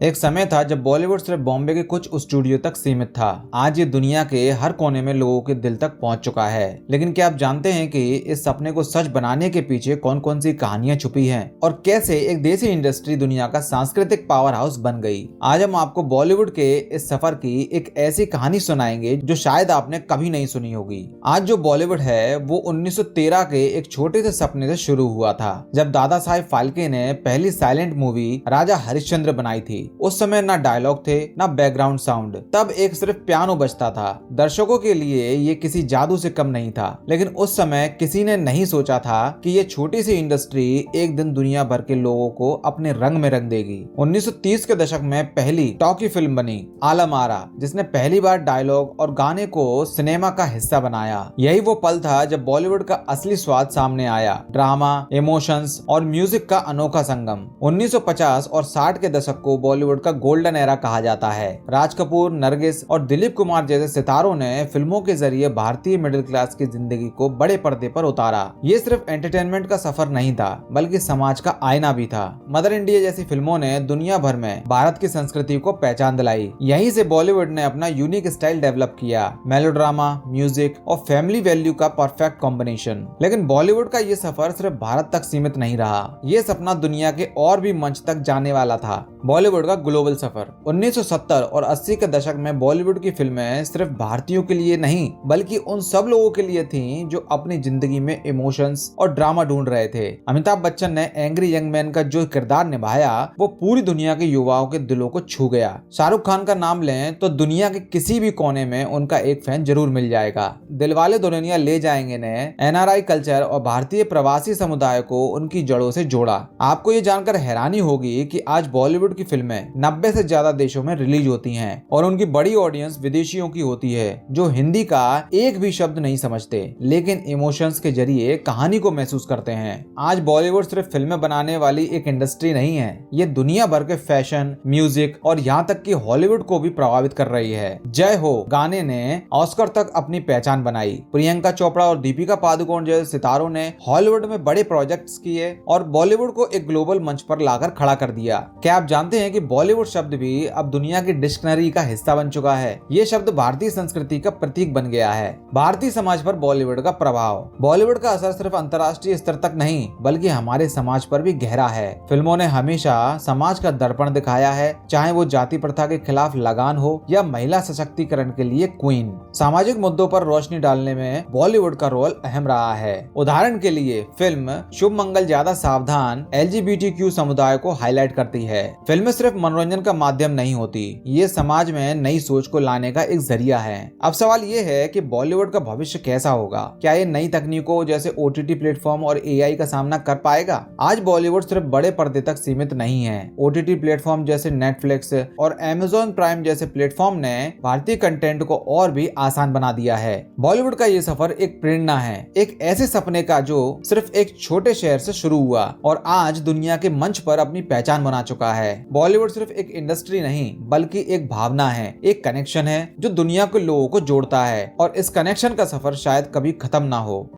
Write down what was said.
एक समय था जब बॉलीवुड सिर्फ बॉम्बे के कुछ स्टूडियो तक सीमित था। आज ये दुनिया के हर कोने में लोगों के दिल तक पहुंच चुका है। लेकिन क्या आप जानते हैं कि इस सपने को सच बनाने के पीछे कौन कौन सी कहानियां छुपी हैं और कैसे एक देसी इंडस्ट्री दुनिया का सांस्कृतिक पावर हाउस बन गई। आज हम आपको बॉलीवुड के इस सफर की एक ऐसी कहानी सुनाएंगे जो शायद आपने कभी नहीं सुनी होगी। आज जो बॉलीवुड है वो 1913 के एक छोटे से सपने से शुरू हुआ था, जब दादा साहेब फाल्के ने पहली साइलेंट मूवी राजा हरिश्चंद्र बनाई थी। उस समय ना डायलॉग थे ना बैकग्राउंड साउंड, तब एक सिर्फ पियानो बजता था। दर्शकों के लिए ये किसी जादू से कम नहीं था, लेकिन उस समय किसी ने नहीं सोचा था कि ये छोटी सी इंडस्ट्री एक दिन दुनिया भर के लोगों को अपने रंग में रंग देगी। 1930 के दशक में पहली टॉकी फिल्म बनी आलम आरा, जिसने पहली बार डायलॉग और गाने को सिनेमा का हिस्सा बनाया। यही वो पल था जब बॉलीवुड का असली स्वाद सामने आया, ड्रामा, इमोशंस और म्यूजिक का अनोखा संगम। 1950 और 60 के दशक को बॉलीवुड का गोल्डन एरा कहा जाता है। राज कपूर, नरगिस और दिलीप कुमार जैसे सितारों ने फिल्मों के जरिए भारतीय मिडिल क्लास की जिंदगी को बड़े पर्दे पर उतारा। ये सिर्फ एंटरटेनमेंट का सफर नहीं था, बल्कि समाज का आईना भी था। मदर इंडिया जैसी फिल्मों ने दुनिया भर में भारत की संस्कृति को पहचान दिलाई। यहीं से बॉलीवुड ने अपना यूनिक स्टाइल डेवलप किया, मेलोड्रामा, म्यूजिक और फैमिली वैल्यू का परफेक्ट कॉम्बिनेशन। लेकिन बॉलीवुड का ये सफर सिर्फ भारत तक सीमित नहीं रहा, ये सपना दुनिया के और भी मंच तक जाने वाला था। बॉलीवुड का ग्लोबल सफर। 1970 और 80 के दशक में बॉलीवुड की फिल्में सिर्फ भारतीयों के लिए नहीं, बल्कि उन सब लोगों के लिए थीं जो अपनी जिंदगी में इमोशंस और ड्रामा ढूंढ रहे थे। अमिताभ बच्चन ने एंग्री यंग मैन का जो किरदार निभाया वो पूरी दुनिया के युवाओं के दिलों को छू गया। शाहरुख खान का नाम लें तो दुनिया के किसी भी कोने में उनका एक फैन जरूर मिल जाएगा। दिलवाले दुल्हनिया ले जाएंगे ने एनआरआई कल्चर और भारतीय प्रवासी समुदाय को उनकी जड़ों से जोड़ा। आपको ये जानकर हैरानी होगी कि आज बॉलीवुड की फिल्में 90 से ज्यादा देशों में रिलीज होती हैं और उनकी बड़ी ऑडियंस विदेशियों की होती है जो हिंदी का एक भी शब्द नहीं समझते, लेकिन इमोशंस के जरिए कहानी को महसूस करते हैं। आज बॉलीवुड सिर्फ फिल्में बनाने वाली एक इंडस्ट्री नहीं है, ये दुनिया भर के फैशन, म्यूजिक और यहाँ तक कि हॉलीवुड को भी प्रभावित कर रही है। जय हो गाने ने ऑस्कर तक अपनी पहचान बनाई। प्रियंका चोपड़ा और दीपिका पादुकोण जैसे सितारों ने हॉलीवुड में बड़े प्रोजेक्ट्स किए और बॉलीवुड को एक ग्लोबल मंच पर लाकर खड़ा कर दिया। क्या आप जानते हैं कि बॉलीवुड शब्द भी अब दुनिया की डिक्शनरी का हिस्सा बन चुका है? ये शब्द भारतीय संस्कृति का प्रतीक बन गया है। भारतीय समाज पर बॉलीवुड का प्रभाव। बॉलीवुड का असर सिर्फ अंतर्राष्ट्रीय स्तर तक नहीं, बल्कि हमारे समाज पर भी गहरा है। फिल्मों ने हमेशा समाज का दर्पण दिखाया है, चाहे वो जाति प्रथा के खिलाफ लगान हो या महिला सशक्तिकरण के लिए क्वीन। सामाजिक मुद्दों पर रोशनी डालने में बॉलीवुड का रोल अहम रहा है। उदाहरण के लिए फिल्म शुभ मंगल ज्यादा सावधान LGBTQ समुदाय को हाईलाइट करती है। फिल्में सिर्फ मनोरंजन का माध्यम नहीं होती, ये समाज में नई सोच को लाने का एक जरिया है। अब सवाल ये है कि बॉलीवुड का भविष्य कैसा होगा? क्या ये नई तकनीकों जैसे OTT प्लेटफॉर्म और AI का सामना कर पाएगा? आज बॉलीवुड सिर्फ बड़े पर्दे तक सीमित नहीं है। OTT प्लेटफॉर्म जैसे नेटफ्लिक्स और Amazon प्राइम जैसे प्लेटफॉर्म ने भारतीय कंटेंट को और भी आसान बना दिया है। बॉलीवुड का ये सफर एक प्रेरणा है, एक ऐसे सपने का जो सिर्फ एक छोटे शहर से शुरू हुआ और आज दुनिया के मंच पर अपनी पहचान बना चुका है। बॉलीवुड सिर्फ एक इंडस्ट्री नहीं, बल्कि एक भावना है, एक कनेक्शन है जो दुनिया के लोगों को जोड़ता है और इस कनेक्शन का सफर शायद कभी खत्म ना हो।